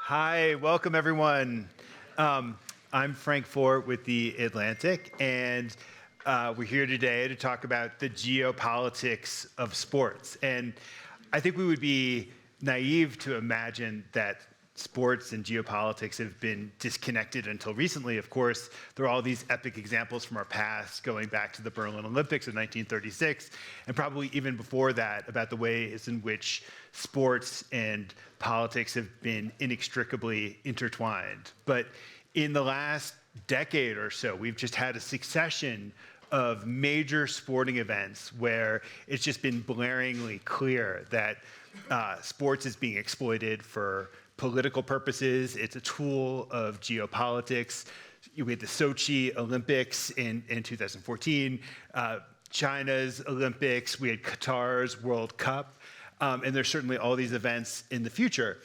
Hi, welcome everyone. I'm Frank Fort with The Atlantic, and we're here today to talk about the geopolitics of sports. And I think we would be naive to imagine that sports and geopolitics have been disconnected until recently. Of course, there are all these epic examples from our past, going back to the Berlin Olympics of 1936, and probably even before that, about the ways in which sports and politics have been inextricably intertwined. But in the last decade or so, we've just had a succession of major sporting events where it's just been blaringly clear that sports is being exploited for political purposes. It's a tool of geopolitics. We had the Sochi Olympics in 2014, China's Olympics, we had Qatar's World Cup, and there's certainly all these events in the future.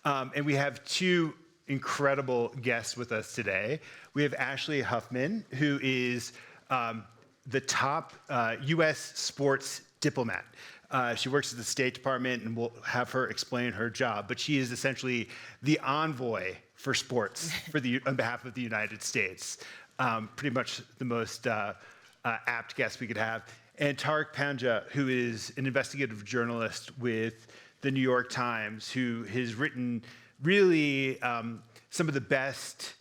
And we have two incredible guests with us today. We have Ashley Huffman, who is the top US sports diplomat. She works at the State Department, and we'll have her explain her job. But she is essentially the envoy for sports on behalf of the United States. Pretty much the most apt guest we could have. And Tariq Panja, who is an investigative journalist with the New York Times, who has written really some of the best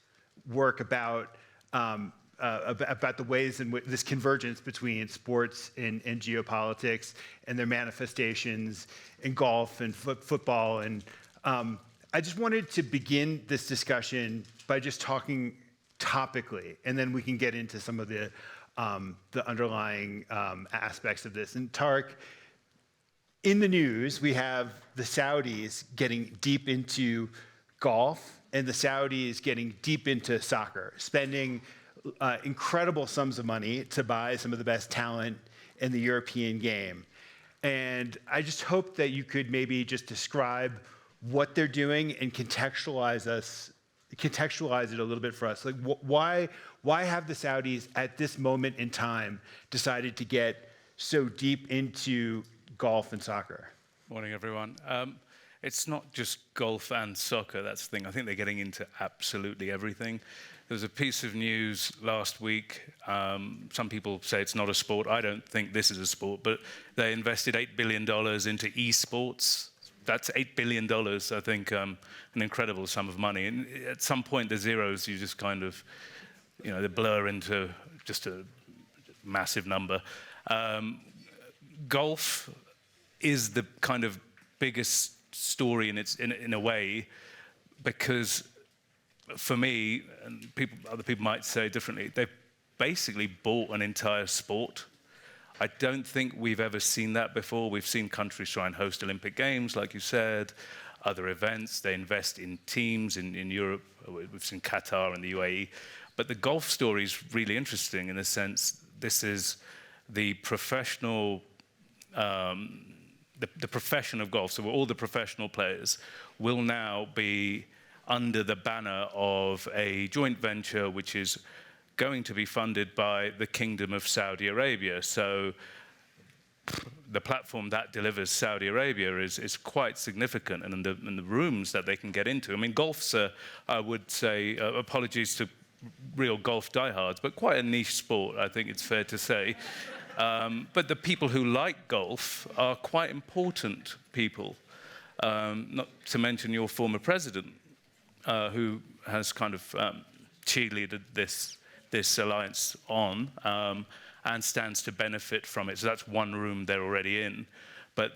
work about the ways in which this convergence between sports and geopolitics and their manifestations in golf and football. And I just wanted to begin this discussion by just talking topically, and then we can get into some of the underlying aspects of this. And Tariq, in the news, we have the Saudis getting deep into golf and the Saudis getting deep into soccer, spending incredible sums of money to buy some of the best talent in the European game. And I just hope that you could maybe just describe what they're doing and contextualize it a little bit for us. Like, why have the Saudis at this moment in time decided to get so deep into golf and soccer? Morning, everyone. It's not just golf and soccer, that's the thing. I think they're getting into absolutely everything. There was a piece of news last week. Some people say it's not a sport. I don't think this is a sport, but they invested $8 billion into esports. That's $8 billion, I think, an incredible sum of money. And at some point, the zeros, you just kind of, they blur into just a massive number. Golf is the kind of biggest story in a way, because for me, and other people might say differently, they've basically bought an entire sport. I don't think we've ever seen that before. We've seen countries try and host Olympic Games, like you said, other events. They invest in teams in Europe. We've seen Qatar and the UAE. But the golf story is really interesting in the sense this is the professional, the profession of golf. So all the professional players will now be under the banner of a joint venture which is going to be funded by the Kingdom of Saudi Arabia. So the platform that delivers Saudi Arabia is quite significant, and the rooms that they can get into. I mean, golf's, I would say, apologies to real golf diehards, but quite a niche sport, I think it's fair to say. But the people who like golf are quite important people, not to mention your former president, who has kind of cheerleaded this alliance on and stands to benefit from it. So that's one room they're already in. But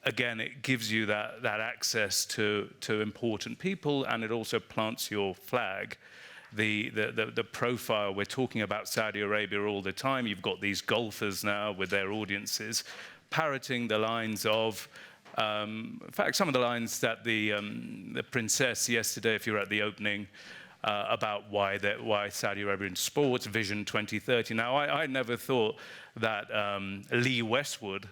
again, it gives you that access to important people, and it also plants your flag. The profile, we're talking about Saudi Arabia all the time. You've got these golfers now with their audiences parroting the lines of, in fact, some of the lines that the princess yesterday, if you were at the opening, about why Saudi Arabia in sports, Vision 2030. Now, I never thought that Lee Westwood,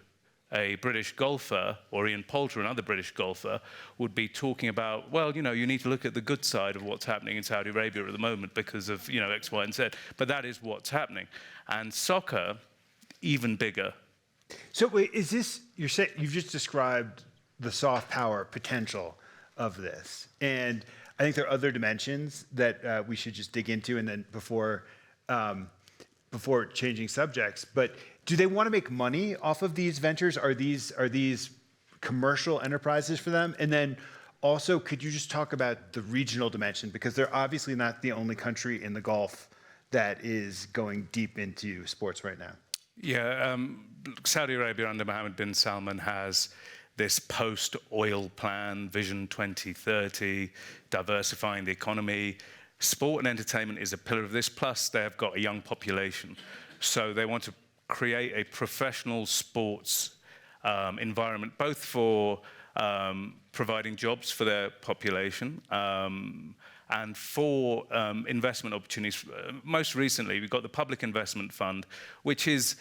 a British golfer, or Ian Poulter, another British golfer, would be talking about, well, you need to look at the good side of what's happening in Saudi Arabia at the moment because of, X, Y, and Z. But that is what's happening. And soccer, even bigger. So wait, is this, you've just described the soft power potential of this. And I think there are other dimensions that we should just dig into, and then before changing subjects. But do they want to make money off of these ventures? Are these commercial enterprises for them? And then also, could you just talk about the regional dimension? Because they're obviously not the only country in the Gulf that is going deep into sports right now. Yeah, Saudi Arabia under Mohammed bin Salman has this post-oil plan, Vision 2030, diversifying the economy. Sport and entertainment is a pillar of this, plus they have got a young population. So they want to create a professional sports environment, both for providing jobs for their population and for investment opportunities. Most recently, we've got the Public Investment Fund, which is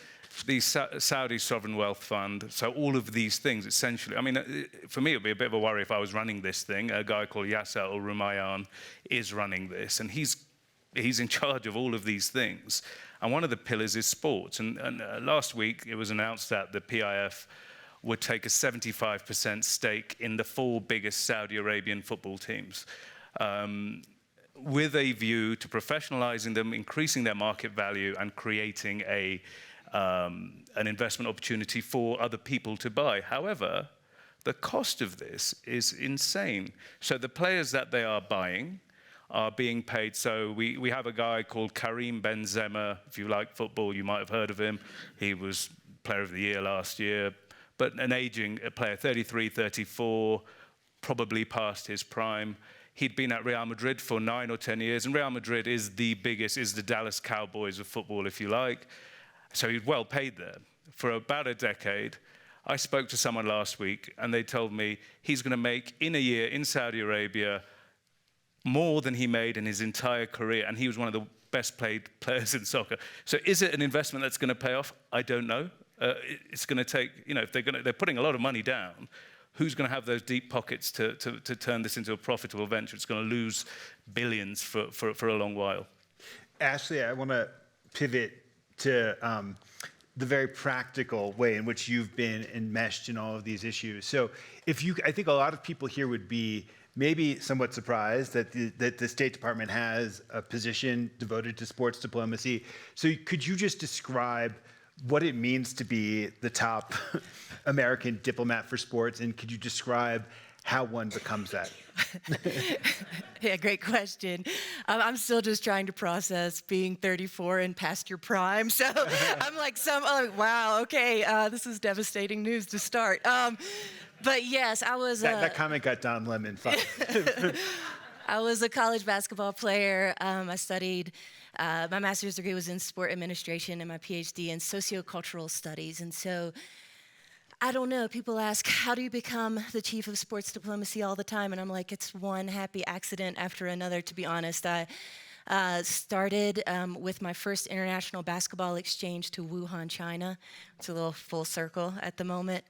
the Saudi Sovereign Wealth Fund. So all of these things, essentially, I mean, for me, it would be a bit of a worry if I was running this thing. A guy called Yasser Al-Rumayyan is running this, and he's in charge of all of these things. And one of the pillars is sports. And last week, it was announced that the PIF would take a 75% stake in the 4 biggest Saudi Arabian football teams, with a view to professionalizing them, increasing their market value, and creating an investment opportunity for other people to buy. However, the cost of this is insane. So the players that they are buying are being paid. So we have a guy called Karim Benzema. If you like football, you might have heard of him. He was Player of the Year last year, but an aging player, 33, 34, probably past his prime. He'd been at Real Madrid for 9 or 10 years, and Real Madrid is the biggest, is the Dallas Cowboys of football, if you like. So he's well paid there for about a decade. I spoke to someone last week, and they told me he's going to make, in a year in Saudi Arabia, more than he made in his entire career, and he was one of the best paid players in soccer. So is it an investment that's going to pay off? I don't know. It's going to take, if they're putting a lot of money down, who's going to have those deep pockets to turn this into a profitable venture? It's going to lose billions for a long while. Ashley, I want to pivot to the very practical way in which you've been enmeshed in all of these issues. So I think a lot of people here would be maybe somewhat surprised that the State Department has a position devoted to sports diplomacy. So could you just describe what it means to be the top American diplomat for sports, and could you describe how one becomes that? Yeah, great question. I'm still just trying to process being 34 and past your prime. So I'm like, wow, okay, this is devastating news to start. But yes, I was... That comment got Don Lemon fired. I was a college basketball player. I studied, my master's degree was in sport administration and my PhD in sociocultural studies. And so, I don't know, people ask, how do you become the chief of sports diplomacy all the time? And I'm like, it's one happy accident after another, to be honest. I started with my first international basketball exchange to Wuhan, China. It's a little full circle at the moment.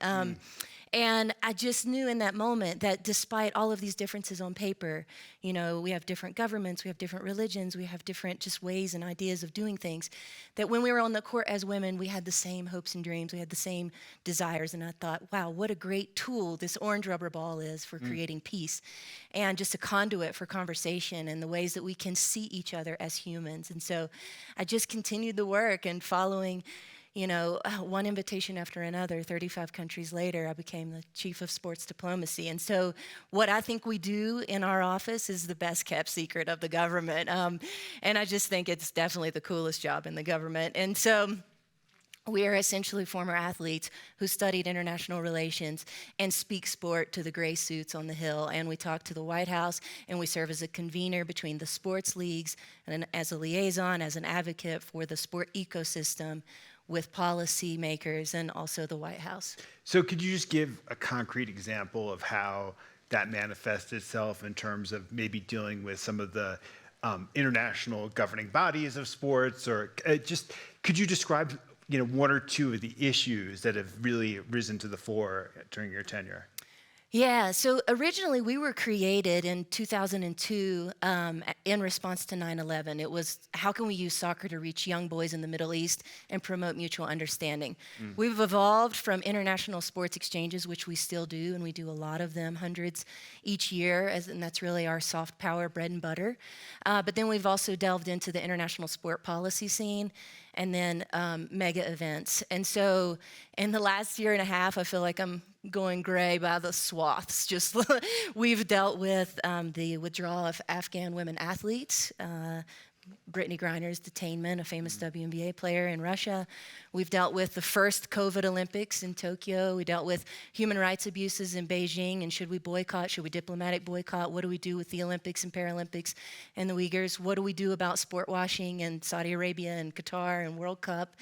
And I just knew in that moment that despite all of these differences on paper, we have different governments, we have different religions, we have different just ways and ideas of doing things, that when we were on the court as women, we had the same hopes and dreams, we had the same desires. And I thought, wow, what a great tool this orange rubber ball is for creating peace and just a conduit for conversation and the ways that we can see each other as humans. And so I just continued the work, and following one invitation after another, 35 countries later, I became the chief of sports diplomacy. And so what I think we do in our office is the best kept secret of the government. And I just think it's definitely the coolest job in the government. And so we are essentially former athletes who studied international relations and speak sport to the gray suits on the Hill. And we talk to the White House, and we serve as a convener between the sports leagues and as a liaison, as an advocate for the sport ecosystem with policy makers and also the White House. So could you just give a concrete example of how that manifests itself in terms of maybe dealing with some of the international governing bodies of sports, or just could you describe one or two of the issues that have really risen to the fore during your tenure? Yeah, so originally we were created in 2002 in response to 9/11. It was how can we use soccer to reach young boys in the Middle East and promote mutual understanding? We've evolved from international sports exchanges, which we still do, and we do a lot of them, hundreds each year, and that's really our soft power bread and butter. But then we've also delved into the international sport policy scene and then mega events. And so in the last year and a half, I feel like I'm going gray by the swaths. Just we've dealt with the withdrawal of Afghan women athletes, Brittany Griner's detainment, a famous WNBA player in Russia. We've dealt with the first COVID Olympics in Tokyo. We dealt with human rights abuses in Beijing, and should we boycott? Should we diplomatic boycott? What do we do with the Olympics and Paralympics and the Uyghurs? What do we do about sport washing in Saudi Arabia and Qatar and World Cup?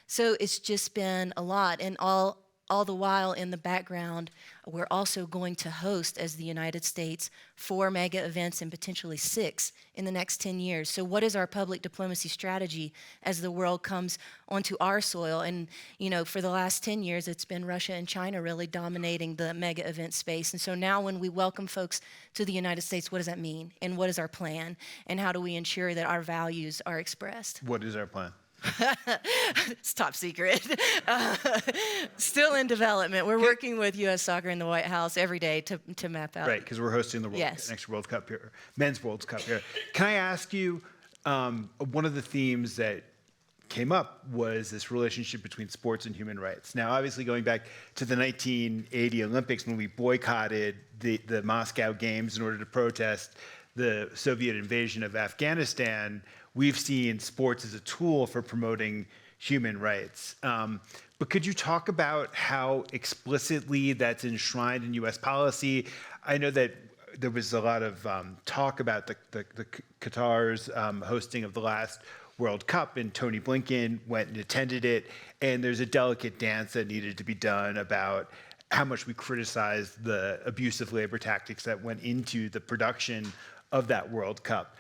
So it's just been a lot, and all the while in the background, we're also going to host, as the United States, 4 mega events and potentially 6 in the next 10 years. So what is our public diplomacy strategy as the world comes onto our soil? And, you know, for the last 10 years, it's been Russia and China really dominating the mega event space. And so now when we welcome folks to the United States, what does that mean? And what is our plan? And how do we ensure that our values are expressed? What is our plan? It's top secret. Still in development. We're working with U.S. Soccer in the White House every day to map out. Right, because we're hosting the next World Cup here, Men's World Cup here. Can I ask you, one of the themes that came up was this relationship between sports and human rights. Now, obviously, going back to the 1980 Olympics when we boycotted the Moscow Games in order to protest the Soviet invasion of Afghanistan, we've seen sports as a tool for promoting human rights. But could you talk about how explicitly that's enshrined in U.S. policy? I know that there was a lot of talk about the Qatar's hosting of the last World Cup, and Tony Blinken went and attended it, and there's a delicate dance that needed to be done about how much we criticized the abusive labor tactics that went into the production of that World Cup.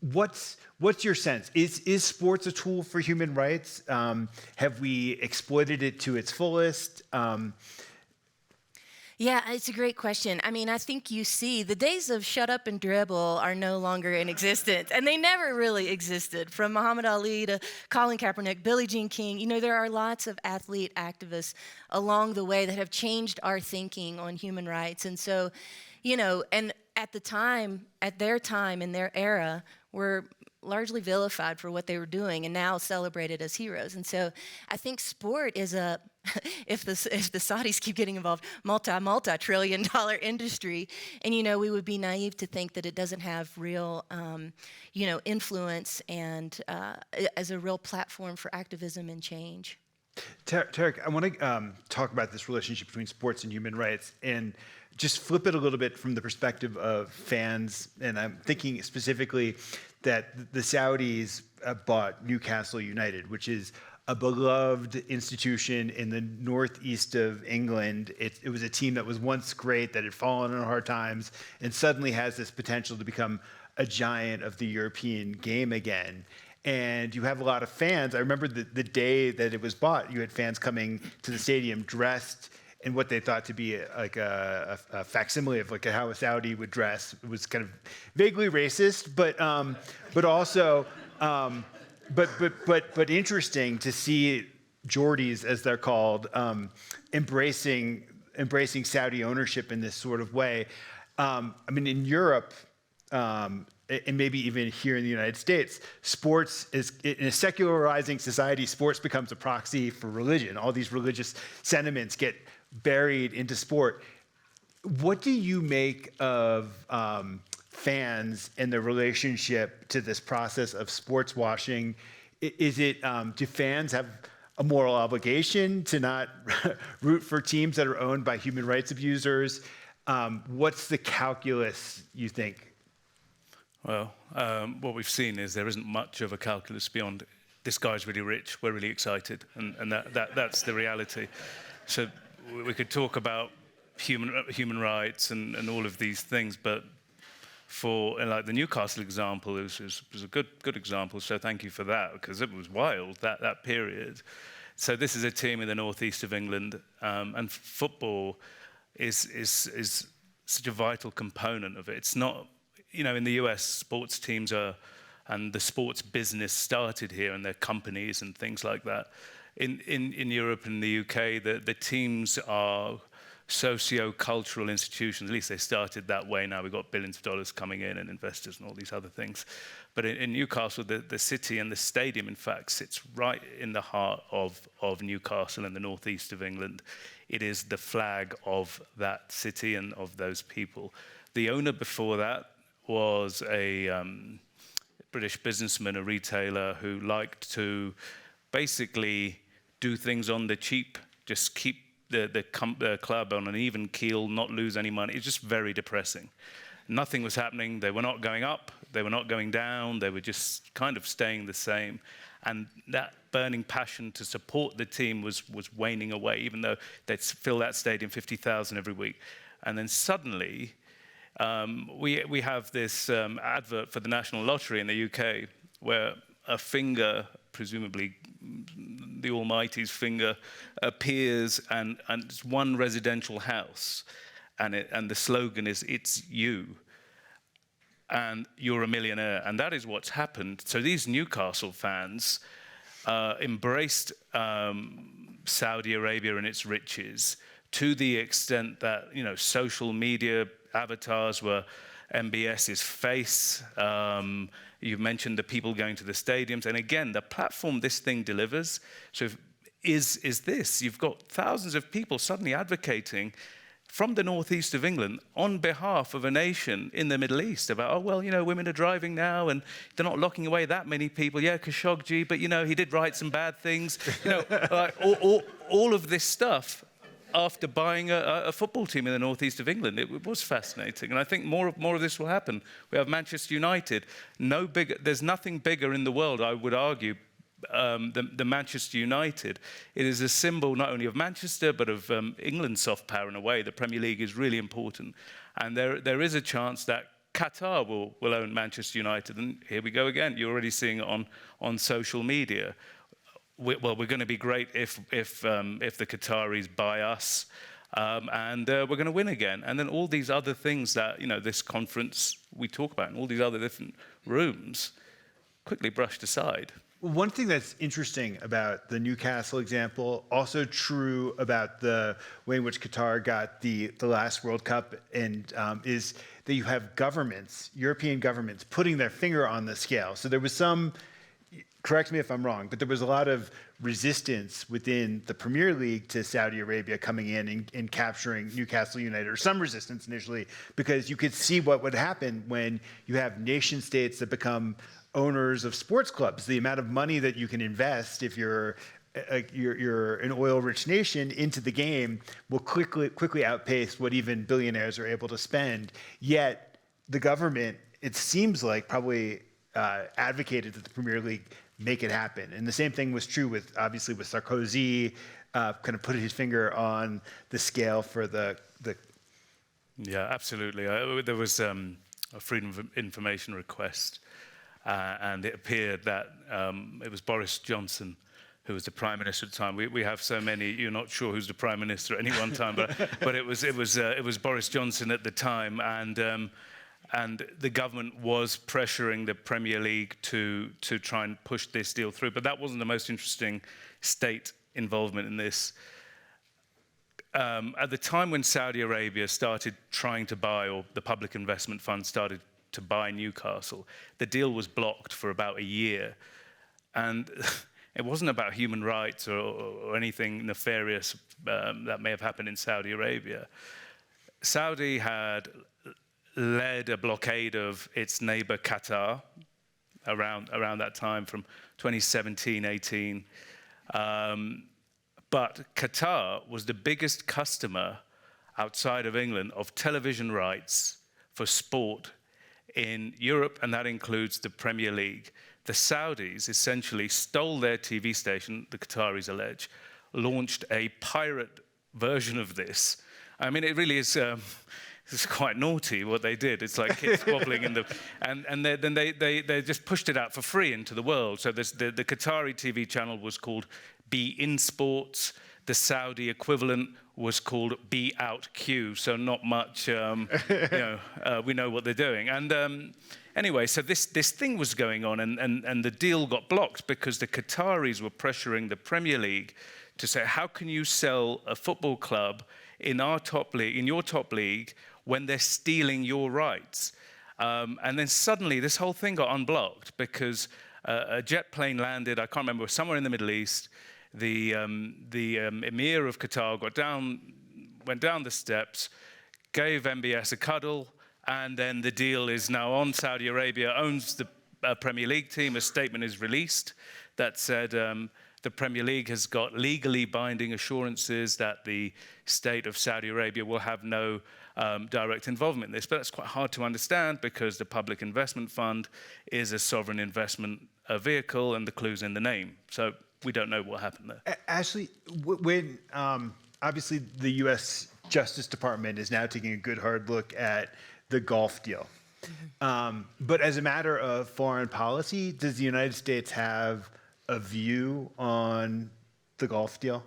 What's your sense? Is sports a tool for human rights? Have we exploited it to its fullest? Yeah, it's a great question. I mean, I think you see the days of shut up and dribble are no longer in existence, and they never really existed. From Muhammad Ali to Colin Kaepernick, Billie Jean King, you know, there are lots of athlete activists along the way that have changed our thinking on human rights. And so, you know, and at their time, in their era, were largely vilified for what they were doing and now celebrated as heroes. And so I think sport is a, if the Saudis keep getting involved, multi-trillion dollar industry. And, you know, we would be naive to think that it doesn't have real, you know, influence and as a real platform for activism and change. Tarek, I want to talk about this relationship between sports and human rights and just flip it a little bit from the perspective of fans. And I'm thinking specifically that the Saudis bought Newcastle United, which is a beloved institution in the northeast of England. It was a team that was once great, that had fallen on hard times, and suddenly has this potential to become a giant of the European game again. And you have a lot of fans. I remember the day that it was bought, you had fans coming to the stadium dressed in what they thought to be like a facsimile of like how a Saudi would dress. It was kind of vaguely racist, but also but interesting to see Geordies, as they're called, embracing Saudi ownership in this sort of way. I mean, in Europe, and maybe even here in the United States, sports is, in a secularizing society, sports becomes a proxy for religion. All these religious sentiments get buried into sport. What do you make of fans and their relationship to this process of sports washing? Is it, do fans have a moral obligation to not root for teams that are owned by human rights abusers? What's the calculus, you think? Well, what we've seen is there isn't much of a calculus beyond this guy's really rich, we're really excited, and that's the reality. So we could talk about human rights and all of these things, but for like the Newcastle example was a good example. So thank you for that, because it was wild that period. So this is a team in the northeast of England, and football is such a vital component of it. It's not, in the US, sports teams and the sports business started here, and their companies and things like that. In Europe and the UK, the teams are socio-cultural institutions. At least they started that way. Now we've got billions of dollars coming in and investors and all these other things. But in Newcastle, the city and the stadium, in fact, sits right in the heart of Newcastle in the northeast of England. It is the flag of that city and of those people. The owner before that was a British businessman, a retailer, who liked to basically do things on the cheap, just keep the club on an even keel, not lose any money. It's just very depressing. Nothing was happening. They were not going up. They were not going down. They were just kind of staying the same. And that burning passion to support the team was waning away, even though they'd fill that stadium 50,000 every week. And then suddenly, we have this advert for the National Lottery in the UK, where a finger, presumably the Almighty's finger, appears, and it's one residential house, and the slogan is "It's you, and you're a millionaire," and that is what's happened. So these Newcastle fans embraced Saudi Arabia and its riches to the extent that social media avatars were MBS's face. You mentioned the people going to the stadiums. And again, the platform this thing delivers is this. You've got thousands of people suddenly advocating from the northeast of England on behalf of a nation in the Middle East about, women are driving now and they're not locking away that many people. Yeah, Khashoggi, but, he did write some bad things. All of this stuff after buying a football team in the northeast of England. It was fascinating, and I think more of this will happen. We have Manchester United. There's nothing bigger in the world, I would argue, than Manchester United. It is a symbol not only of Manchester, but of England's soft power in a way. The Premier League is really important, and there is a chance that Qatar will own Manchester United, and here we go again. You're already seeing it on social media. We're going to be great if the Qataris buy us, and we're going to win again. And then all these other things that this conference we talk about, and all these other different rooms, quickly brushed aside. One thing that's interesting about the Newcastle example, also true about the way in which Qatar got the last World Cup, and is that you have governments, European governments, putting their finger on the scale. So there was some. Correct me if I'm wrong, but there was a lot of resistance within the Premier League to Saudi Arabia coming in and capturing Newcastle United, or some resistance initially, because you could see what would happen when you have nation states that become owners of sports clubs. The amount of money that you can invest if you're an oil-rich nation into the game will quickly outpace what even billionaires are able to spend. Yet the government, it seems like, probably advocated that the Premier League make it happen. And the same thing was true with Sarkozy, kind of put his finger on the scale for the. Yeah, absolutely. There was a Freedom of Information request, and it appeared that it was Boris Johnson who was the Prime Minister at the time. We have so many, you're not sure who's the Prime Minister at any one time, but it was Boris Johnson at the time, and the government was pressuring the Premier League to try and push this deal through. But that wasn't the most interesting state involvement in this. At the time when Saudi Arabia started trying to buy, or the public investment fund started to buy Newcastle, the deal was blocked for about a year. And it wasn't about human rights or anything nefarious that may have happened in Saudi Arabia. Saudi had led a blockade of its neighbor Qatar around that time, from 2017-18. But Qatar was the biggest customer outside of England of television rights for sport in Europe, and that includes the Premier League. The Saudis essentially stole their TV station, the Qataris allege, launched a pirate version of this. I mean, it really is. It's quite naughty what they did. It's like kids wobbling in the, and then they just pushed it out for free into the world. So the Qatari TV channel was called Be In Sports. The Saudi equivalent was called Be Out Q, so not much, we know what they're doing. And anyway, so this thing was going on, and the deal got blocked because the Qataris were pressuring the Premier League to say, how can you sell a football club in our top league, in your top league, when they're stealing your rights? And then suddenly this whole thing got unblocked because a jet plane landed, I can't remember, somewhere in the Middle East. The Emir of Qatar went down the steps, gave MBS a cuddle, and then the deal is now on. Saudi Arabia owns the Premier League team. A statement is released that said the Premier League has got legally binding assurances that the state of Saudi Arabia will have no direct involvement in this. But that's quite hard to understand because the Public Investment Fund is a sovereign investment vehicle, and the clue's in the name. So we don't know what happened there. Ashley, when obviously the U.S. Justice Department is now taking a good hard look at the Gulf deal. But as a matter of foreign policy, does the United States have a view on the Gulf deal?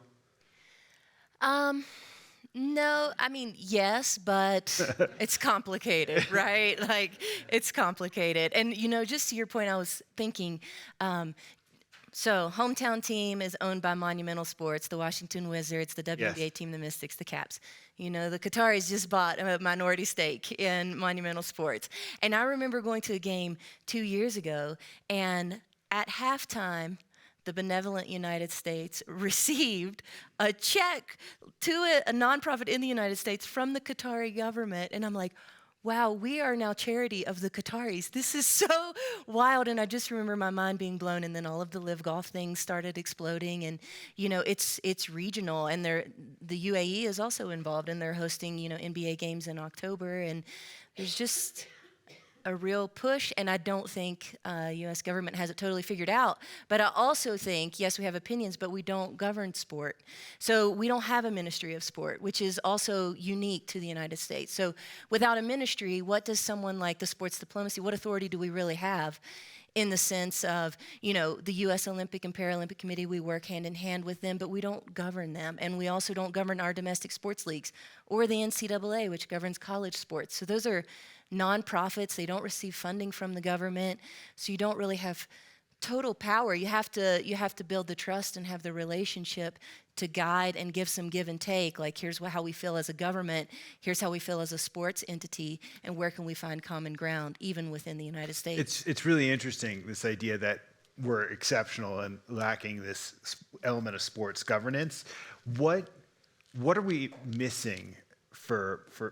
No, I mean, yes, but it's complicated, right? Like, it's complicated. And, just to your point, I was thinking, so hometown team is owned by Monumental Sports, the Washington Wizards, the WNBA team, the Mystics, the Caps. The Qataris just bought a minority stake in Monumental Sports. And I remember going to a game 2 years ago, and at halftime, the benevolent United States received a check to a nonprofit in the United States from the Qatari government. And I'm like, wow, we are now charity of the Qataris. This is so wild. And I just remember my mind being blown. And then all of the Live Golf things started exploding. And, it's regional. And the UAE is also involved. And they're hosting, NBA games in October. And there's just a real push, and I don't think U.S. government has it totally figured out. But I also think, yes, we have opinions, but we don't govern sport. So we don't have a ministry of sport, which is also unique to the United States. So without a ministry, what does someone like the sports diplomacy, what authority do we really have? In the sense of, the U.S. Olympic and Paralympic Committee, we work hand in hand with them, but we don't govern them. And we also don't govern our domestic sports leagues or the NCAA, which governs college sports. So those are nonprofits. They don't receive funding from the government. So you don't really have total power. You have to build the trust and have the relationship to guide and give some give and take. Like, here's how we feel as a government. Here's how we feel as a sports entity. And where can we find common ground, even within the United States? It's really interesting, this idea that we're exceptional and lacking this element of sports governance. What are we missing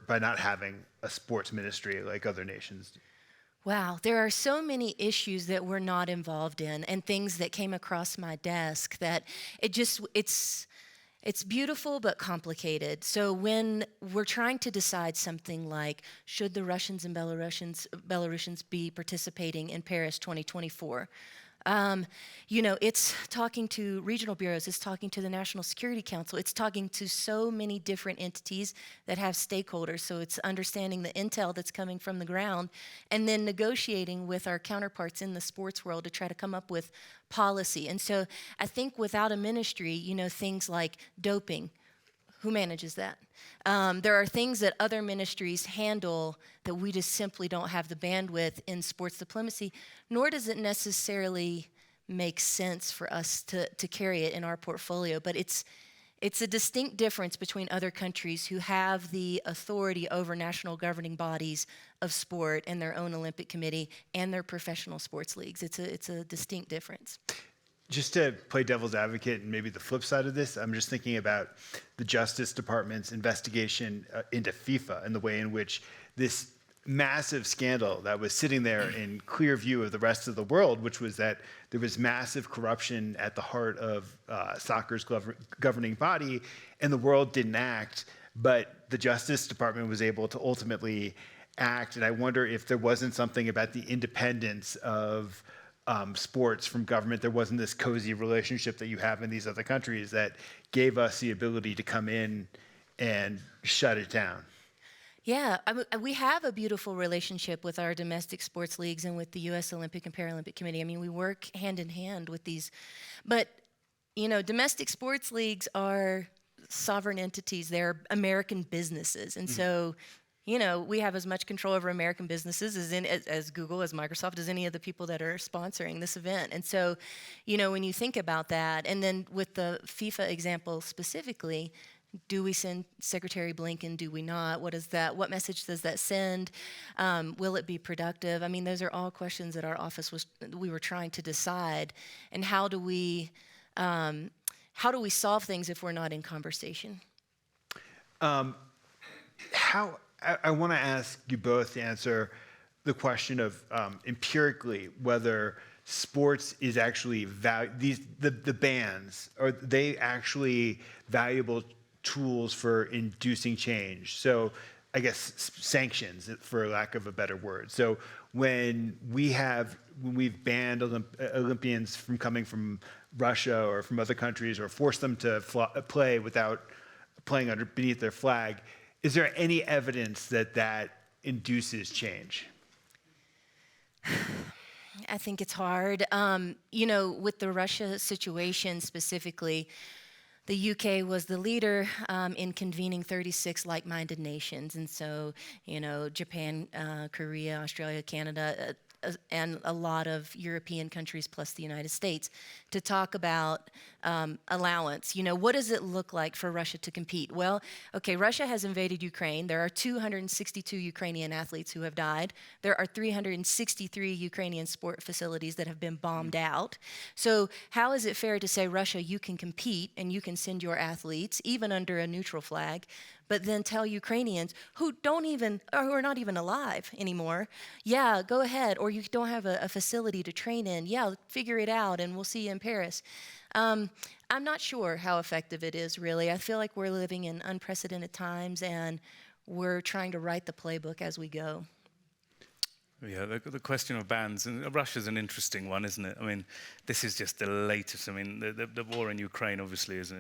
by not having a sports ministry like other nations do? Wow, there are so many issues that we're not involved in, and things that came across my desk that it's beautiful but complicated. So when we're trying to decide something like, should the Russians and Belarusians be participating in Paris 2024? It's talking to regional bureaus, it's talking to the National Security Council, it's talking to so many different entities that have stakeholders. So it's understanding the intel that's coming from the ground and then negotiating with our counterparts in the sports world to try to come up with policy. And so I think without a ministry, things like doping, who manages that? There are things that other ministries handle that we just simply don't have the bandwidth in sports diplomacy, nor does it necessarily make sense for us to carry it in our portfolio. But it's a distinct difference between other countries who have the authority over national governing bodies of sport and their own Olympic Committee and their professional sports leagues. It's a distinct difference. Just to play devil's advocate and maybe the flip side of this, I'm just thinking about the Justice Department's investigation into FIFA and the way in which this massive scandal that was sitting there in clear view of the rest of the world, which was that there was massive corruption at the heart of soccer's governing body, and the world didn't act, but the Justice Department was able to ultimately act. And I wonder if there wasn't something about the independence of sports from government. There wasn't this cozy relationship that you have in these other countries that gave us the ability to come in and shut it down. Yeah, we have a beautiful relationship with our domestic sports leagues and with the U.S. Olympic and Paralympic Committee. I mean, we work hand in hand with these. But, domestic sports leagues are sovereign entities. They're American businesses. And so, we have as much control over American businesses as Google, as Microsoft, as any of the people that are sponsoring this event. And so, when you think about that, and then with the FIFA example specifically, do we send Secretary Blinken? Do we not? What message does that send? Will it be productive? I mean, those are all questions that our office we were trying to decide. And how do we solve things if we're not in conversation? I want to ask you both to answer the question of empirically whether sports is actually the bans, are they actually valuable tools for inducing change? So I guess sanctions, for lack of a better word. So when we've banned Olympians from coming from Russia or from other countries, or forced them to play without playing beneath their flag, is there any evidence that induces change? I think it's hard. With the Russia situation specifically, the UK was the leader in convening 36 like-minded nations. And so, Japan, Korea, Australia, Canada, and a lot of European countries plus the United States to talk about allowance. What does it look like for Russia to compete? Well, okay, Russia has invaded Ukraine. There are 262 Ukrainian athletes who have died. There are 363 Ukrainian sport facilities that have been bombed out. So how is it fair to say, Russia, you can compete and you can send your athletes, even under a neutral flag, but then tell Ukrainians who are not even alive anymore, yeah, go ahead, or you don't have a facility to train in, yeah, figure it out, and we'll see you in Paris. I'm not sure how effective it is, really. I feel like we're living in unprecedented times, and we're trying to write the playbook as we go. Yeah, the question of bans, and Russia's an interesting one, isn't it? I mean, this is just the latest. I mean, the war in Ukraine obviously is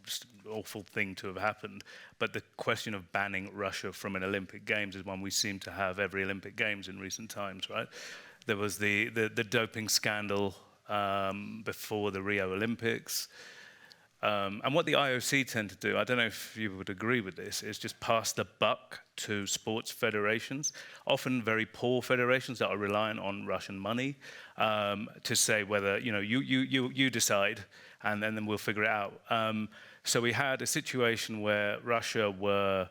just an awful thing to have happened, but the question of banning Russia from an Olympic Games is one we seem to have every Olympic Games in recent times, right? There was the doping scandal before the Rio Olympics. And what the IOC tend to do, I don't know if you would agree with this, is just pass the buck to sports federations, often very poor federations that are reliant on Russian money, to say whether, you decide, and then we'll figure it out. So we had a situation where Russia were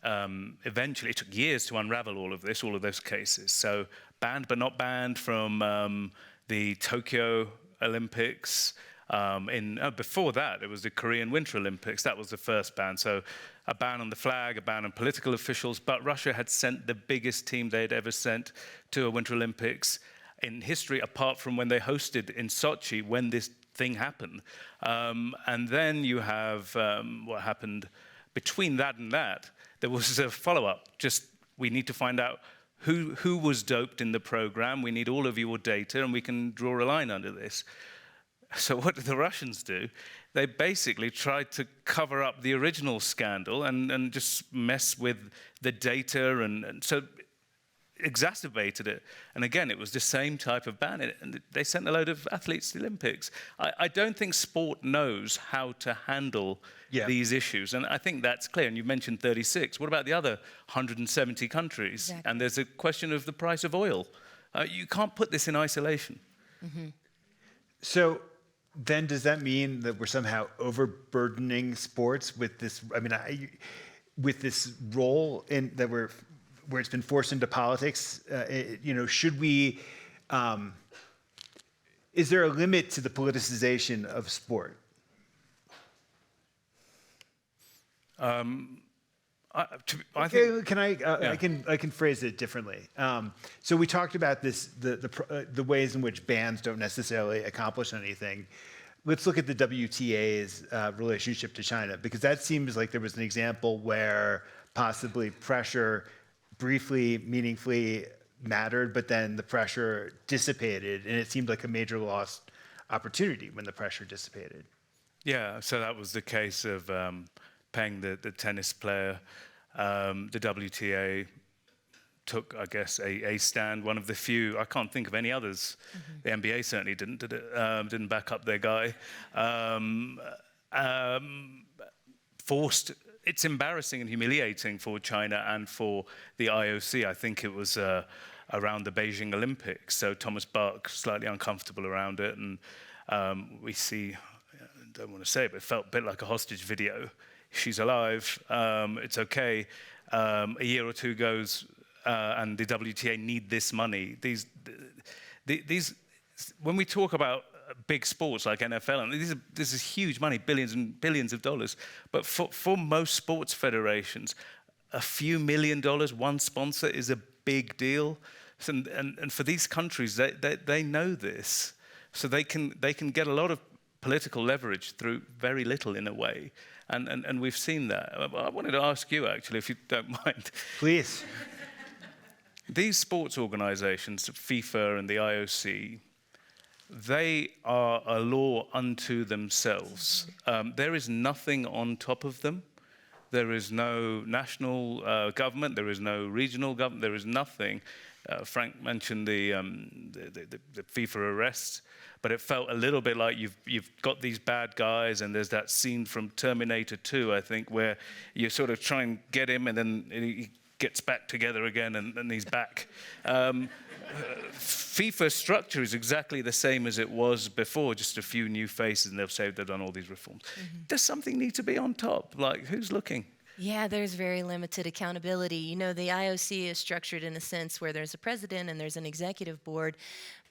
eventually, it took years to unravel all of those cases. So banned but not banned from the Tokyo Olympics. Before that, it was the Korean Winter Olympics. That was the first ban. So a ban on the flag, a ban on political officials. But Russia had sent the biggest team they'd ever sent to a Winter Olympics in history, apart from when they hosted in Sochi when this thing happened. And then you have what happened between that and that. There was a follow-up. We need to find out who was doped in the program. We need all of your data, and we can draw a line under this. So what did the Russians do? They basically tried to cover up the original scandal and just mess with the data, and so exacerbated it. And again, it was the same type of ban. And they sent a load of athletes to the Olympics. I don't think sport knows how to handle these issues. And I think that's clear. And you mentioned 36. What about the other 170 countries? Exactly. And there's a question of the price of oil. You can't put this in isolation. Mm-hmm. So then does that mean that we're somehow overburdening sports with this, with this role where it's been forced into politics? Should we, is there a limit to the politicization of sport? I can phrase it differently. So we talked about this, the ways in which bans don't necessarily accomplish anything. Let's look at the WTA's relationship to China, because that seems like there was an example where possibly pressure briefly, meaningfully mattered, but then the pressure dissipated, and it seemed like a major lost opportunity when the pressure dissipated. Yeah, so that was the case of paying the tennis player. The WTA took, I guess, a stand, one of the few. I can't think of any others. Mm-hmm. The NBA certainly didn't back up their guy. forced. It's embarrassing and humiliating for China and for the IOC. I think it was around the Beijing Olympics. So Thomas Bach slightly uncomfortable around it, and we see. I don't want to say it, but it felt a bit like a hostage video. She's alive. It's okay. A year or two goes, and the WTA need this money. These, when we talk about big sports like NFL, and this is huge money, billions and billions of dollars. But for most sports federations, a few $1 million, one sponsor is a big deal. And for these countries, they know this, so they can get a lot of political leverage through very little in a way. And we've seen that. I wanted to ask you, actually, if you don't mind. Please. These sports organizations, FIFA and the IOC, they are a law unto themselves. There is nothing on top of them. There is no national government. There is no regional government. There is nothing. Frank mentioned the FIFA arrests, but it felt a little bit like you've got these bad guys, and there's that scene from Terminator 2, I think, where you sort of try and get him, and then he gets back together again, and he's back. FIFA's structure is exactly the same as it was before, just a few new faces, and they've said they've done all these reforms. Mm-hmm. Does something need to be on top? Like, who's looking? Yeah, there's very limited accountability. You know, the IOC is structured in a sense where there's a president and there's an executive board.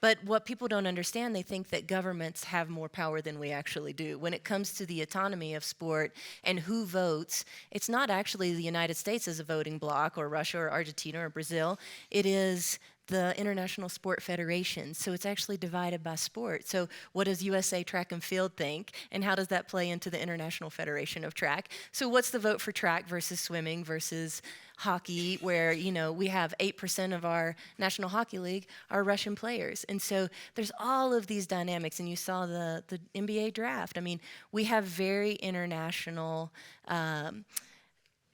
But what people don't understand, they think that governments have more power than we actually do. When it comes to the autonomy of sport and who votes, it's not actually the United States as a voting bloc, or Russia or Argentina or Brazil. It is the International Sport Federation. So it's actually divided by sport. So what does USA Track and Field think? And how does that play into the International Federation of Track? So what's the vote for track versus swimming versus hockey, where, you know, we have 8% of our National Hockey League are Russian players. And so there's all of these dynamics. And you saw the NBA draft. I mean, we have very international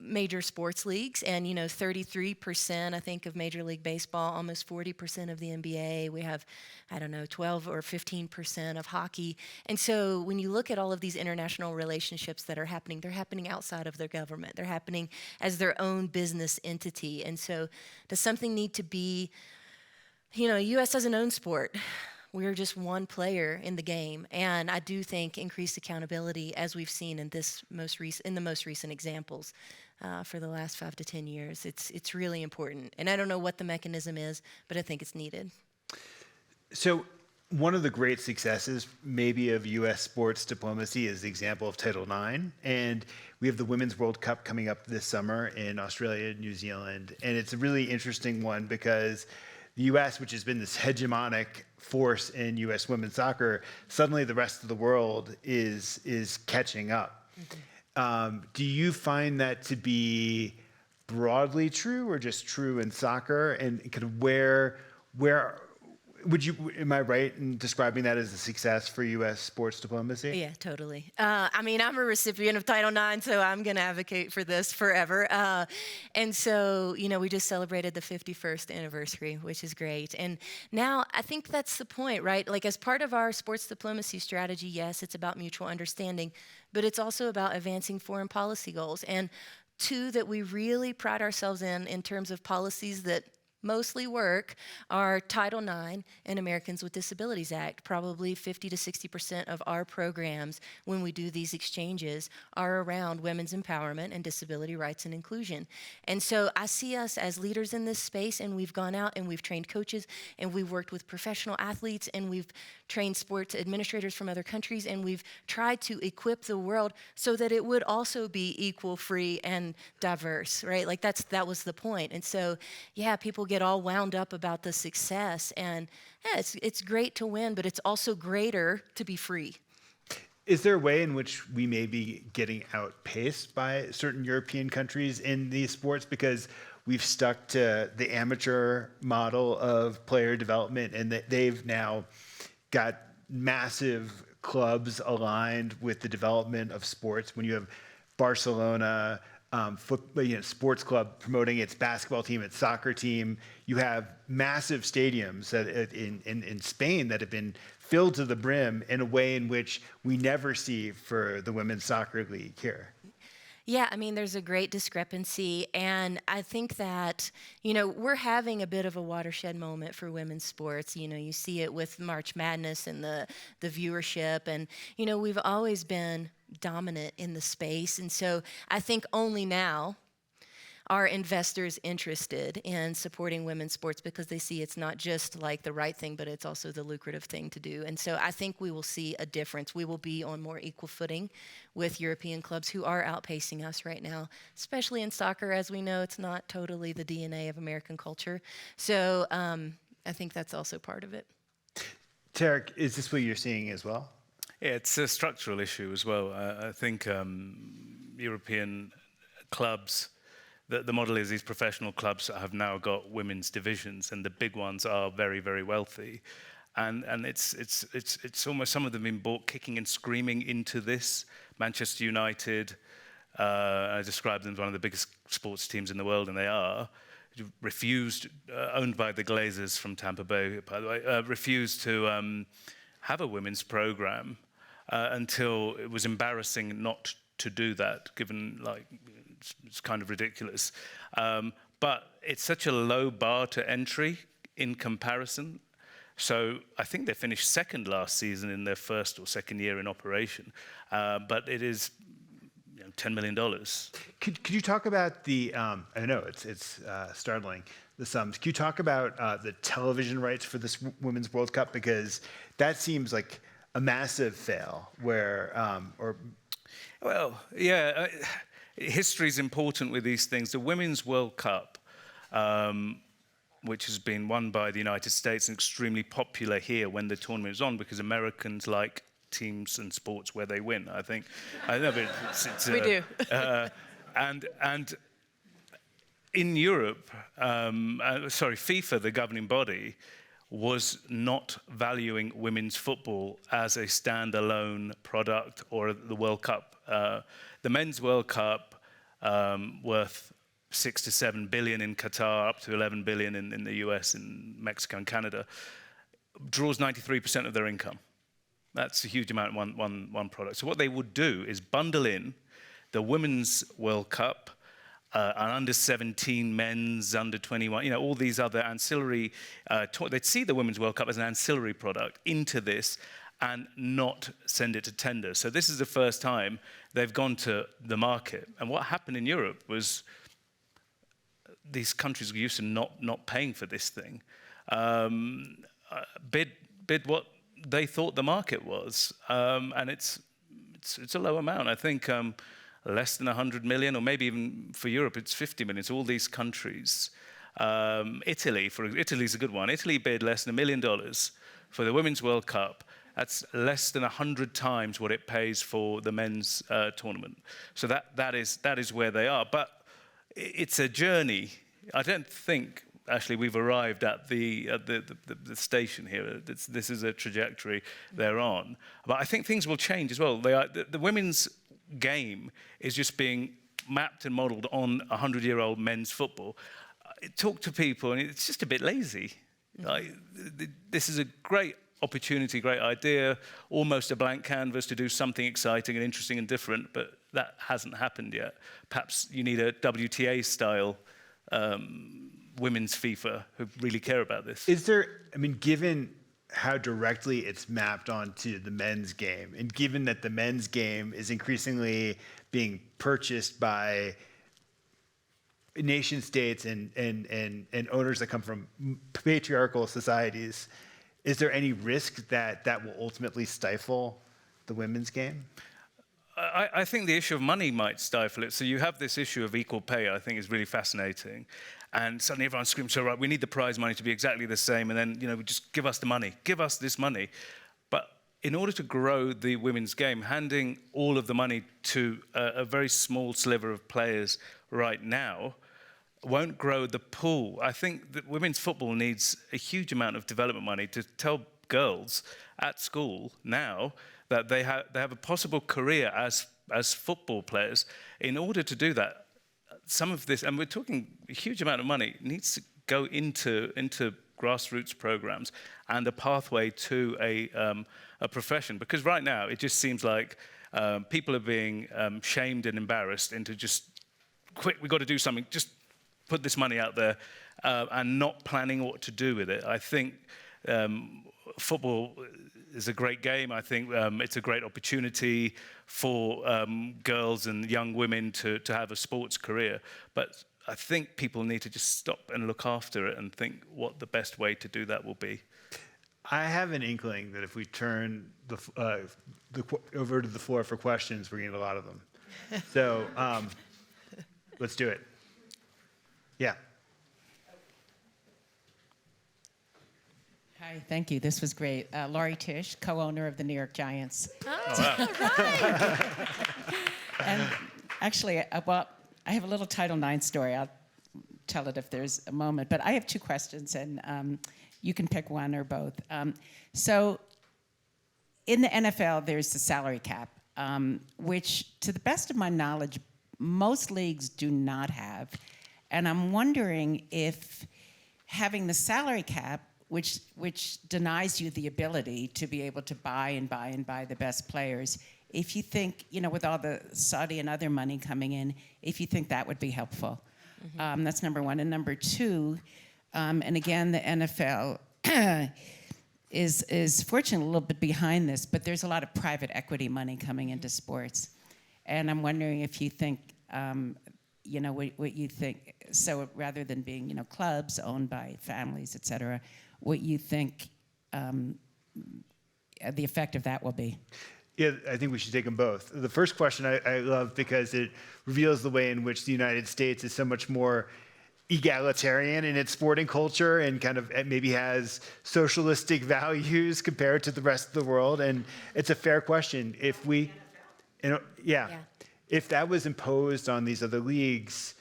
major sports leagues, and 33% I think of Major League Baseball, almost 40% of the NBA. We have 12 or 15% of hockey. And so when you look at all of these international relationships that are happening, they're happening outside of their government. They're happening as their own business entity. And so does something need to be, US doesn't own sport. We're just one player in the game, and I do think increased accountability, as we've seen in the most recent examples for the last 5 to 10 years, it's really important. And I don't know what the mechanism is, but I think it's needed. So one of the great successes, maybe, of U.S. sports diplomacy is the example of Title IX, and we have the Women's World Cup coming up this summer in Australia and New Zealand, and it's a really interesting one because the U.S., which has been this hegemonic force in U.S. women's soccer, suddenly the rest of the world is catching up. Mm-hmm. Do you find that to be broadly true, or just true in soccer? And kind of where am I right in describing that as a success for U.S. sports diplomacy? Yeah, totally. I'm a recipient of Title IX, so I'm going to advocate for this forever. And so, we just celebrated the 51st anniversary, which is great. And now I think that's the point, right? Like, as part of our sports diplomacy strategy, yes, it's about mutual understanding, but it's also about advancing foreign policy goals. And two that we really pride ourselves in terms of policies that mostly work, are Title IX and Americans with Disabilities Act. Probably 50 to 60% of our programs, when we do these exchanges, are around women's empowerment and disability rights and inclusion. And so I see us as leaders in this space, and we've gone out and we've trained coaches, and we've worked with professional athletes, and we've trained sports administrators from other countries, and we've tried to equip the world so that it would also be equal, free, and diverse, right? Like, that was the point. And so, yeah, people get all wound up about the success, and yeah, it's great to win, but it's also greater to be free. Is there a way in which we may be getting outpaced by certain European countries in these sports because we've stuck to the amateur model of player development, and that they've now got massive clubs aligned with the development of sports? When you have Barcelona sports club promoting its basketball team, its soccer team, you have massive stadiums that in Spain that have been filled to the brim in a way in which we never see for the women's soccer league here. Yeah, I mean, there's a great discrepancy. And I think that, we're having a bit of a watershed moment for women's sports. You see it with March Madness and the viewership. And, we've always been dominant in the space. And so I think only now are investors interested in supporting women's sports because they see it's not just like the right thing, but it's also the lucrative thing to do. And so I think we will see a difference. We will be on more equal footing with European clubs who are outpacing us right now, especially in soccer. As we know, it's not totally the DNA of American culture. So I think that's also part of it. Tarek, is this what you're seeing as well? Yeah, it's a structural issue as well. I think European clubs, the model is these professional clubs have now got women's divisions, and the big ones are very, very wealthy. And it's almost, some of them have been bought kicking and screaming into this. Manchester United, I describe them as one of the biggest sports teams in the world, and they are. Refused, owned by the Glazers from Tampa Bay, by the way, refused to have a women's program until it was embarrassing not to do that, given like it's kind of ridiculous. But it's such a low bar to entry in comparison. So I think they finished second last season in their first or second year in operation. But it is $10 million. Could you talk about the, I know it's startling, the sums. Could you talk about the television rights for this Women's World Cup? Because that seems like a massive fail where, Well, yeah, history is important with these things. The Women's World Cup, which has been won by the United States and extremely popular here when the tournament is on, because Americans like teams and sports where they win, I think. I know, but We do. And in Europe, FIFA, the governing body, was not valuing women's football as a standalone product or the World Cup. The Men's World Cup, worth 6 to 7 billion in Qatar, up to 11 billion in the US, in Mexico and Canada, draws 93% of their income. That's a huge amount in one product. So what they would do is bundle in the Women's World Cup, an under-17 men's, under-21, all these other ancillary, they'd see the Women's World Cup as an ancillary product into this and not send it to tender. So this is the first time they've gone to the market. And what happened in Europe was these countries were used to not paying for this thing. Bid what they thought the market was, and it's a low amount. I think less than 100 million, or maybe even for Europe, it's 50 million. So all these countries, Italy's a good one. Italy bid less than $1 million for the Women's World Cup. That's less than 100 times what it pays for the men's tournament. So that is where they are. But it's a journey. I don't think actually we've arrived at the station here. This is a trajectory they're on. But I think things will change as well. The women's game is just being mapped and modeled on 100-year-old men's football. Talk to people, and it's just a bit lazy. This is a great opportunity, great idea, almost a blank canvas to do something exciting and interesting and different, but that hasn't happened yet. Perhaps you need a WTA-style women's FIFA who really care about this. Is there, given how directly it's mapped onto the men's game, and given that the men's game is increasingly being purchased by nation states and owners that come from patriarchal societies, is there any risk that will ultimately stifle the women's game? I think the issue of money might stifle it. So you have this issue of equal pay, I think is really fascinating. And suddenly everyone screams, so right, we need the prize money to be exactly the same, and then, just give us the money, give us this money. But in order to grow the women's game, handing all of the money to a very small sliver of players right now won't grow the pool. I think that women's football needs a huge amount of development money to tell girls at school now that they have a possible career as football players. In order to do that, some of this, and we're talking a huge amount of money, needs to go into grassroots programs and a pathway to a profession. Because right now, it just seems like People are being shamed and embarrassed into just, quick, we've got to do something, just put this money out there, and not planning what to do with it. I think football is a great game. I think it's a great opportunity for girls and young women to have a sports career. But I think people need to just stop and look after it and think what the best way to do that will be. I have an inkling that if we turn over to the floor for questions, we're going to get a lot of them. So let's do it. Yeah. Hi, thank you. This was great. Laurie Tisch, co-owner of the New York Giants. Oh, right. And actually, I have a little Title IX story. I'll tell it if there's a moment. But I have two questions, and you can pick one or both. So in the NFL, there's the salary cap, which, to the best of my knowledge, most leagues do not have. And I'm wondering if having the salary cap, which denies you the ability to be able to buy the best players, if you think, with all the Saudi and other money coming in, if you think that would be helpful. Mm-hmm. That's number one. And number two, and again, the NFL is fortunately a little bit behind this, but there's a lot of private equity money coming into sports. And I'm wondering if you think, what you think, so rather than being, clubs owned by families, et cetera, what you think the effect of that will be. Yeah, I think we should take them both. The first question I love because it reveals the way in which the United States is so much more egalitarian in its sporting culture and kind of maybe has socialistic values compared to the rest of the world. And it's a fair question. If we, if that was imposed on these other leagues,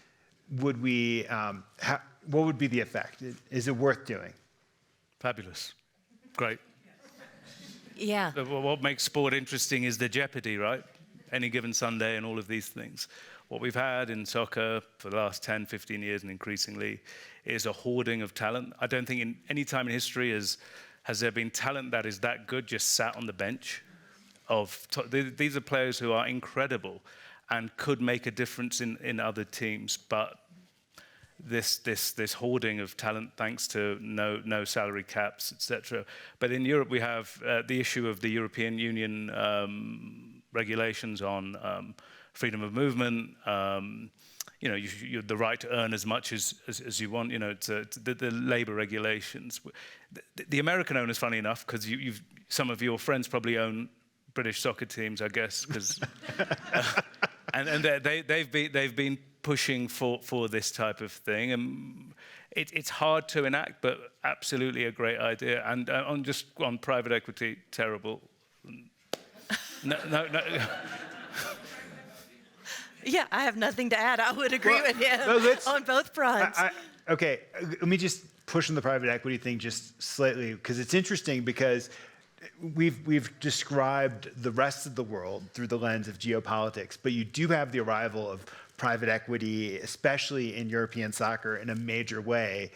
would we? What would be the effect? Is it worth doing? Fabulous. Great. Yeah. What makes sport interesting is the jeopardy, right? Any given Sunday and all of these things. What we've had in soccer for the last 10, 15 years and increasingly is a hoarding of talent. I don't think in any time in history has there been talent that is that good just sat on the bench. These are players who are incredible and could make a difference in other teams, but this hoarding of talent thanks to no salary caps, etc. But in Europe we have the issue of the European Union regulations on freedom of movement. You have the right to earn as much as you want. It's the labor regulations. The American owners, funny enough, because some of your friends probably own British soccer teams, I guess, because and they've been pushing for this type of thing, and it's hard to enact, but absolutely a great idea. And on private equity, terrible. No. Yeah, I have nothing to add. I would agree with him on both fronts. Okay, let me just push on the private equity thing just slightly, because it's interesting because we've described the rest of the world through the lens of geopolitics, but you do have the arrival of private equity, especially in European soccer, in a major way.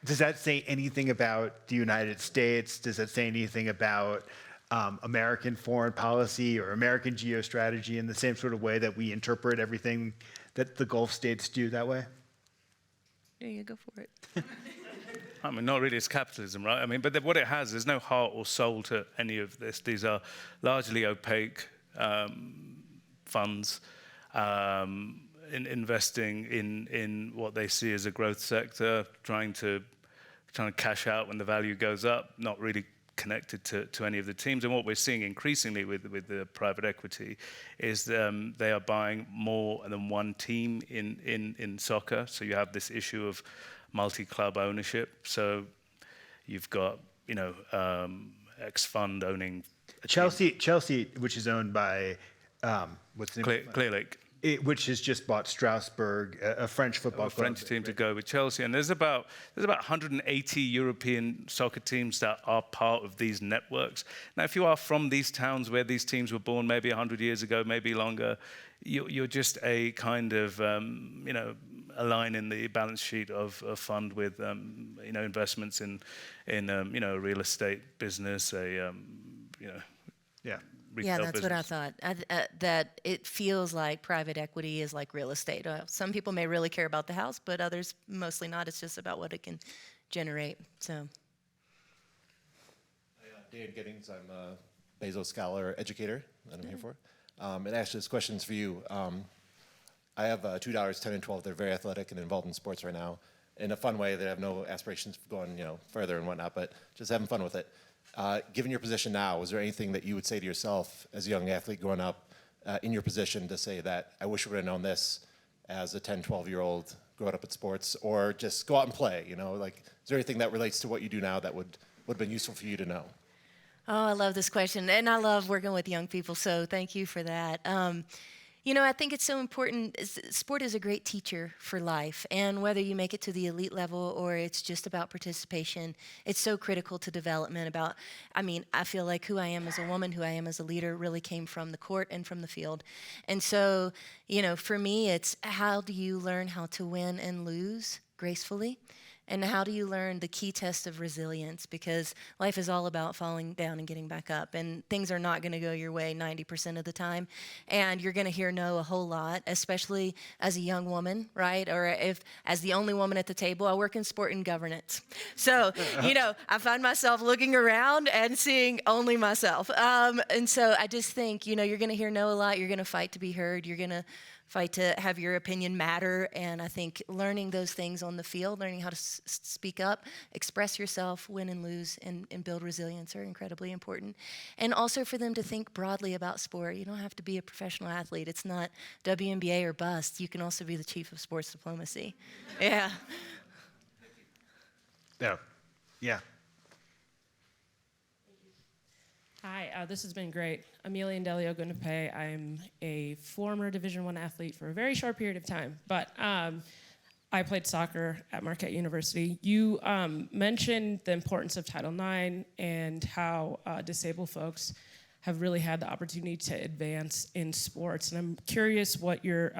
Does that say anything about the United States? Does that say anything about American foreign policy or American geostrategy in the same sort of way that we interpret everything that the Gulf states do that way? There you go for it. I mean, not really, it's capitalism, right? I mean, but what it has, there's no heart or soul to any of this. These are largely opaque funds investing in what they see as a growth sector, trying to cash out when the value goes up, not really connected to any of the teams. And what we're seeing increasingly with the private equity is they are buying more than one team in soccer. So you have this issue of multi-club ownership. So you've got X fund owning Chelsea, which is owned by what's the name? Clear Lake. Which has just bought Strasbourg, a French football club. French team to go with Chelsea. And there's about 180 European soccer teams that are part of these networks. Now, if you are from these towns where these teams were born maybe 100 years ago, maybe longer, you're just a kind of, a line in the balance sheet of a fund with, investments in a real estate business, Yeah. retail Yeah, that's what I business. thought. That it feels like private equity is like real estate. Some people may really care about the house, but others mostly not. It's just about what it can generate. So, Dan Giddings, I'm a Bezos Scholar Educator that I'm here for. And actually, this question's for you. I have two daughters, 10 and 12. They're very athletic and involved in sports right now in a fun way. They have no aspirations of going, further and whatnot, but just having fun with it. Given your position now, is there anything that you would say to yourself as a young athlete growing up in your position to say that I wish I would have known this as a 10, 12-year-old growing up at sports, or just go out and play? Is there anything that relates to what you do now that would have been useful for you to know? oh, I love this question, and I love working with young people. So, thank you for that. I think it's so important. Sport is a great teacher for life, and whether you make it to the elite level or it's just about participation, it's so critical to development. I feel like who I am as a woman, who I am as a leader, really came from the court and from the field. And so, for me, it's how do you learn how to win and lose gracefully? And how do you learn the key test of resilience? Because life is all about falling down and getting back up. And things are not going to go your way 90% of the time. And you're going to hear no a whole lot, especially as a young woman, right? Or if as the only woman at the table. I work in sport and governance. So, I find myself looking around and seeing only myself. And so I just think, you're going to hear no a lot. You're going to fight to be heard. You're going to fight to have your opinion matter. And I think learning those things on the field, learning how to speak up, express yourself, win and lose, and build resilience are incredibly important. And also for them to think broadly about sport. You don't have to be a professional athlete. It's not WNBA or bust. You can also be the chief of sports diplomacy. Yeah. No. Yeah. Hi, this has been great. Amelia Indelio Gundape. I'm a former Division I athlete for a very short period of time, but I played soccer at Marquette University. You mentioned the importance of Title IX and how disabled folks have really had the opportunity to advance in sports. And I'm curious what your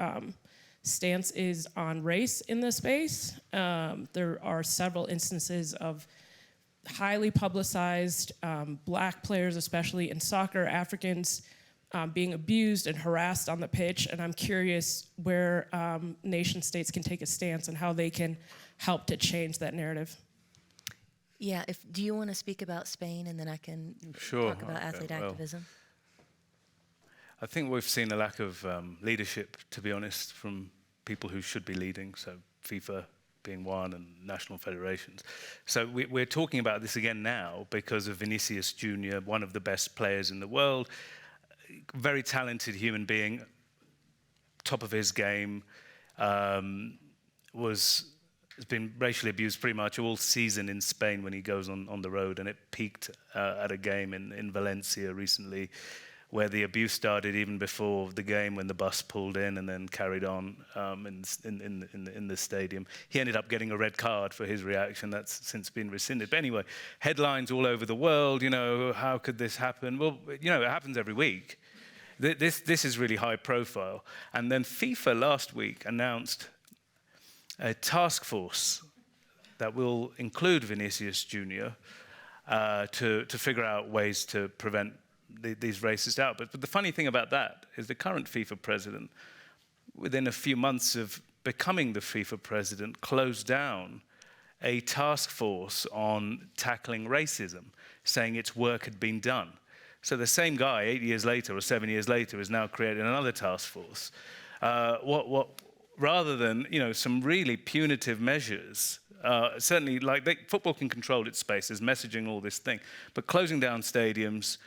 stance is on race in this space. There are several instances of highly publicized black players, especially in soccer, Africans being abused and harassed on the pitch. And I'm curious where nation states can take a stance and how they can help to change that narrative. Yeah, do you want to speak about Spain, and then I can Sure. talk about Okay, athlete well, activism? I think we've seen a lack of leadership, to be honest, from people who should be leading, so FIFA being one and national federations. So we're talking about this again now because of Vinicius Jr., one of the best players in the world, very talented human being, top of his game, has been racially abused pretty much all season in Spain when he goes on the road, and it peaked at a game in Valencia recently, where the abuse started even before the game when the bus pulled in and then carried on in the stadium. He ended up getting a red card for his reaction. That's since been rescinded. But anyway, headlines all over the world, how could this happen? Well, it happens every week. This is really high profile. And then FIFA last week announced a task force that will include Vinicius Jr. To figure out ways to prevent these racist outbursts. But the funny thing about that is the current FIFA president, within a few months of becoming the FIFA president, closed down a task force on tackling racism, saying its work had been done. So the same guy, 8 years later or 7 years later, has now created another task force. Rather than some really punitive measures. Certainly, football can control its spaces, messaging all this thing, but closing down stadiums,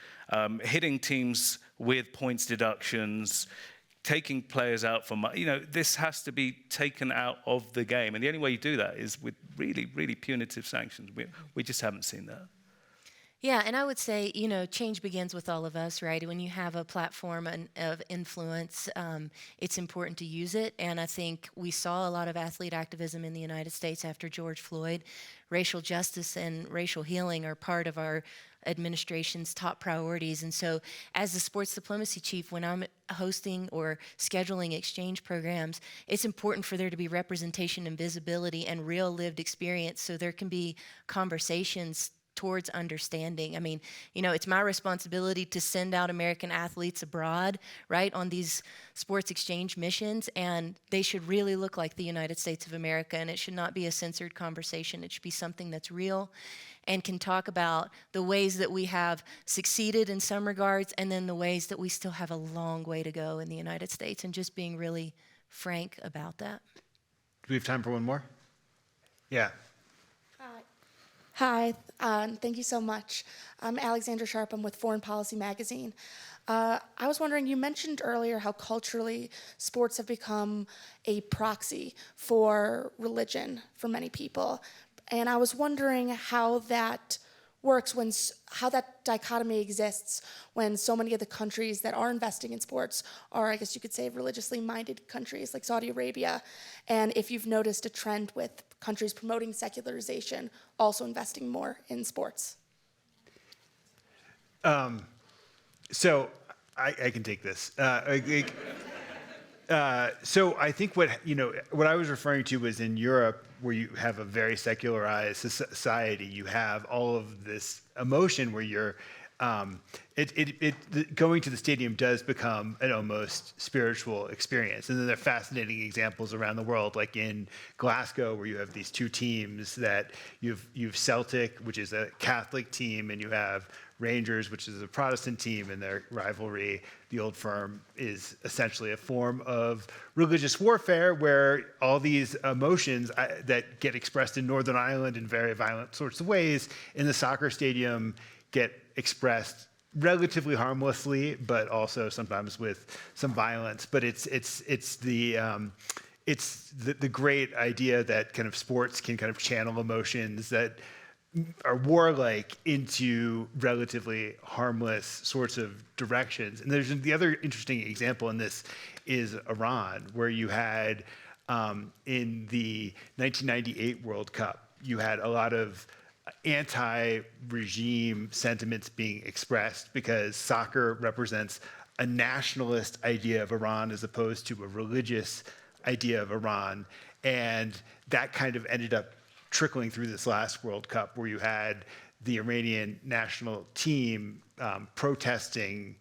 hitting teams with points deductions, taking players out for money. This has to be taken out of the game, and the only way you do that is with really, really punitive sanctions. We just haven't seen that. Yeah, and I would say, change begins with all of us, right? When you have a platform of influence, it's important to use it. And I think we saw a lot of athlete activism in the United States after George Floyd. Racial justice and racial healing are part of our administration's top priorities. And so as the sports diplomacy chief, when I'm hosting or scheduling exchange programs, it's important for there to be representation and visibility and real lived experience so there can be conversations towards understanding. I mean, it's my responsibility to send out American athletes abroad, right, on these sports exchange missions, and they should really look like the United States of America, and it should not be a censored conversation. It should be something that's real and can talk about the ways that we have succeeded in some regards, and then the ways that we still have a long way to go in the United States, and just being really frank about that. Do we have time for one more? Yeah. Hi, thank you so much. I'm Alexandra Sharp. I'm with Foreign Policy Magazine. I was wondering, you mentioned earlier how culturally sports have become a proxy for religion for many people. And I was wondering how that works, how that dichotomy exists when so many of the countries that are investing in sports are, I guess you could say, religiously minded countries like Saudi Arabia, and if you've noticed a trend with countries promoting secularization also investing more in sports. So I can take this. So I think what I was referring to was in Europe, where you have a very secularized society. You have all of this emotion where you're going to the stadium does become an almost spiritual experience. And then there are fascinating examples around the world, like in Glasgow, where you have these two teams that you've Celtic, which is a Catholic team, and you have Rangers, which is a Protestant team, and their rivalry, the Old Firm, is essentially a form of religious warfare where all these emotions that get expressed in Northern Ireland in very violent sorts of ways in the soccer stadium get expressed relatively harmlessly, but also sometimes with some violence. But it's the great idea that kind of sports can kind of channel emotions that are warlike into relatively harmless sorts of directions. And there's the other interesting example in this is Iran, where you had in the 1998 World Cup, you had a lot of anti-regime sentiments being expressed because soccer represents a nationalist idea of Iran as opposed to a religious idea of Iran. And that kind of ended up trickling through this last World Cup, where you had the Iranian national team protesting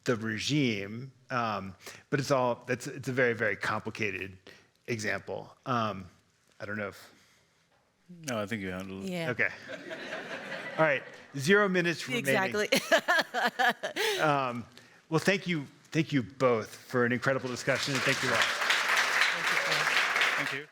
the regime. But it's a very, very complicated example. I don't know if... No, I think you handled it. Yeah. Okay. All right. 0 minutes remaining. Exactly. Well, thank you both for an incredible discussion, and thank you all. Thank you.